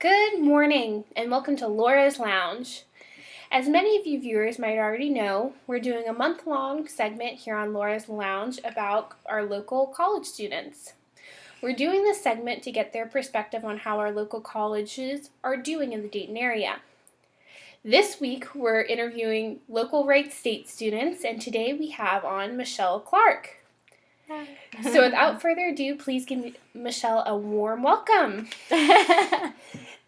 Good morning, and welcome to Laura's Lounge. As many of you viewers might already know, we're doing a month-long segment here on Laura's Lounge about our local college students. We're doing this segment to get their perspective on how our local colleges are doing in the Dayton area. This week, we're interviewing local Wright State students, and today we have on Michelle Clark. So without further ado, please give Michelle a warm welcome.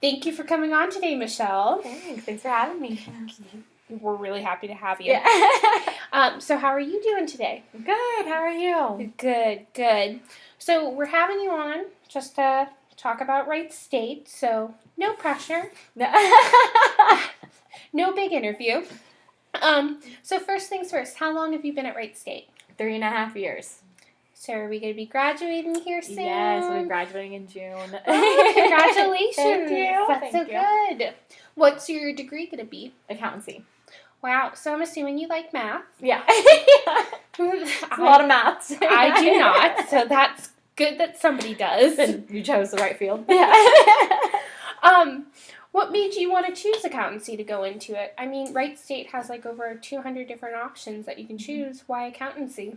Thank you for coming on today, Michelle. Thanks for having me. We're really happy to have you. Yeah. So how are you doing today? Good. How are you? Good. So we're having you on just to talk about Wright State, so no pressure. No big interview. So first things first, how long have you been at Wright State? 3.5 years. So are we going to be graduating here soon? Yes, we'll be graduating in June. Oh, congratulations. Thank you. That's so good. What's your degree going to be? Accountancy. Wow, so I'm assuming you like math. Yeah. A lot of maths. I do not, so that's good that somebody does. Then you chose the right field. Yeah. What made you want to choose accountancy to go into it? I mean, Wright State has like over 200 different options that you can choose. Why accountancy?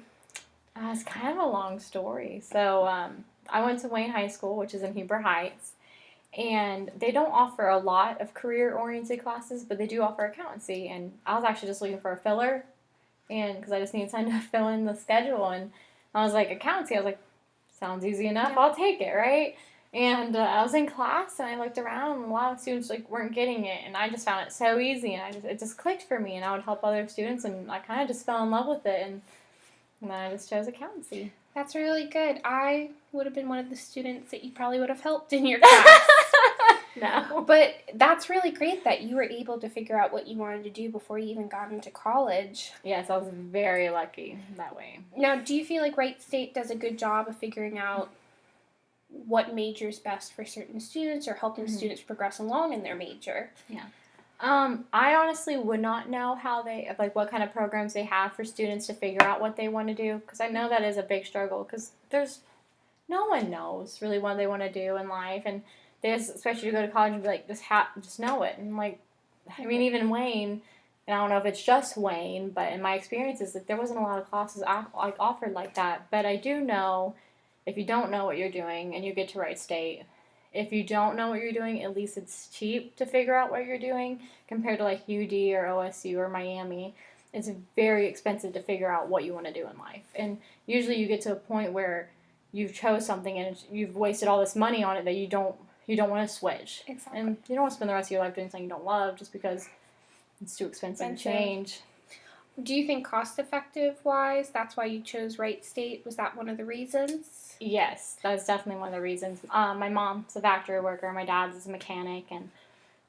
It's kind of a long story. So I went to Wayne High School, which is in Heber Heights, and they don't offer a lot of career-oriented classes, but they do offer accountancy. And I was actually just looking for a filler, and because I just needed time to fill in the schedule, and I was like, accountancy. I was like, sounds easy enough. Yeah. I'll take it, right? And I was in class, and I looked around, and a lot of students weren't getting it, and I just found it so easy, and it just clicked for me, and I would help other students, and I kind of just fell in love with it, and I just chose accountancy. That's really good. I would have been one of the students that you probably would have helped in your class. No. But that's really great that you were able to figure out what you wanted to do before you even got into college. Yes, I was very lucky that way. Now, do you feel like Wright State does a good job of figuring out what major is best for certain students or helping students progress along in their major? Yeah. I honestly would not know how what kind of programs they have for students to figure out what they want to do, because I know that is a big struggle, because no one knows really what they want to do in life, and especially to go to college and be like, just know it, and I mean, even Wayne, and I don't know if it's just Wayne, but in my experiences, there wasn't a lot of classes offered like that, but I do know if you don't know what you're doing and you get to Wright State, if you don't know what you're doing, at least it's cheap to figure out what you're doing compared to like UD or OSU or Miami. It's very expensive to figure out what you want to do in life. And usually you get to a point where you've chose something and you've wasted all this money on it that you don't want to switch. Exactly. And you don't want to spend the rest of your life doing something you don't love just because it's too expensive to change. Do you think cost-effective wise, that's why you chose Wright State? Was that one of the reasons? Yes, that was definitely one of the reasons. My mom's a factory worker, my dad's a mechanic, and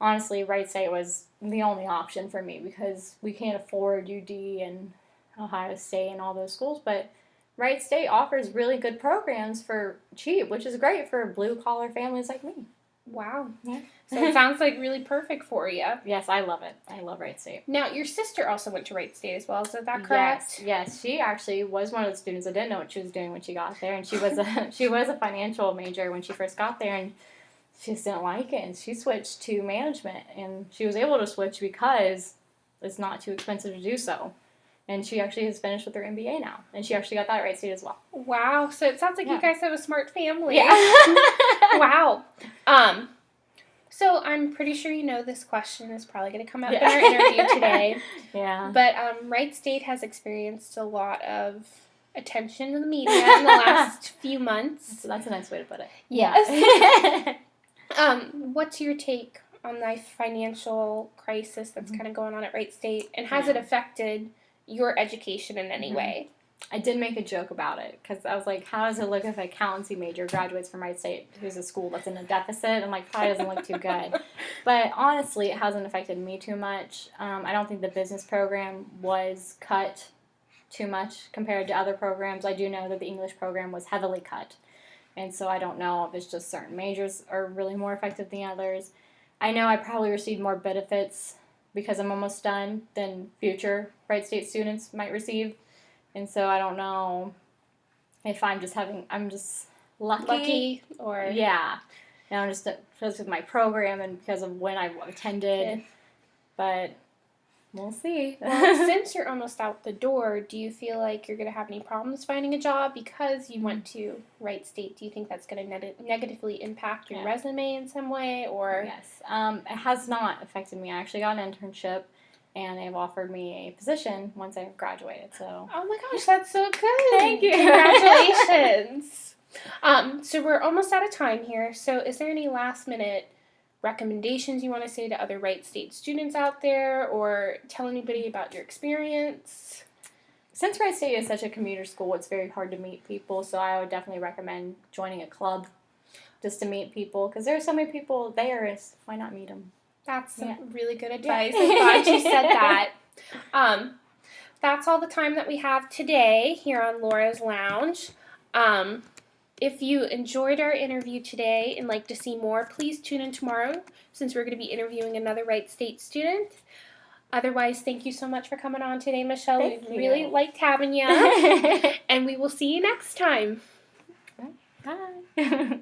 honestly, Wright State was the only option for me because we can't afford UD and Ohio State and all those schools, but Wright State offers really good programs for cheap, which is great for blue-collar families like me. Wow. Yeah. So it sounds like really perfect for you. Yes, I love it. I love Wright State. Now, your sister also went to Wright State as well. Is that correct? Yes. She actually was one of the students that didn't know what she was doing when she got there, and she was a financial major when she first got there, and she just didn't like it, and she switched to management, and she was able to switch because it's not too expensive to do so. And she actually has finished with her MBA now, and she actually got that at Wright State as well. Wow. So it sounds like you guys have a smart family. Yeah. Wow. So I'm pretty sure you know this question is probably going to come up in our interview today. Yeah. But Wright State has experienced a lot of attention in the media in the last few months. That's a nice way to put it. Yes. What's your take on the financial crisis that's kind of going on at Wright State, and has it affected your education in any way? I did make a joke about it because I was like, how does it look if an accountancy major graduates from Wright State, who's a school that's in a deficit? I'm like, probably doesn't look too good. But honestly, it hasn't affected me too much. I don't think the business program was cut too much compared to other programs. I do know that the English program was heavily cut. And so I don't know if it's just certain majors are really more effective than others. I know I probably received more benefits because I'm almost done than future Wright State students might receive. And so I don't know if I'm just lucky. Or Yeah. now just because of my program and because of when I've attended. Yeah. But we'll see. Well, since you're almost out the door, do you feel like you're going to have any problems finding a job because you went to Wright State? Do you think that's going to negatively impact your resume in some way? Or Yes. It has not affected me. I actually got an internship, and they've offered me a position once I've graduated. So. Oh my gosh, that's so good! Thank you. Congratulations. So we're almost out of time here. So is there any last minute recommendations you want to say to other Wright State students out there, or tell anybody about your experience? Since Wright State is such a commuter school, it's very hard to meet people, so I would definitely recommend joining a club just to meet people, because there are so many people there, why not meet them? That's really good advice. I'm glad you said that. That's all the time that we have today here on Laura's Lounge. If you enjoyed our interview today and like to see more, please tune in tomorrow since we're going to be interviewing another Wright State student. Otherwise, thank you so much for coming on today, Michelle. We really liked having you. And we will see you next time. Bye.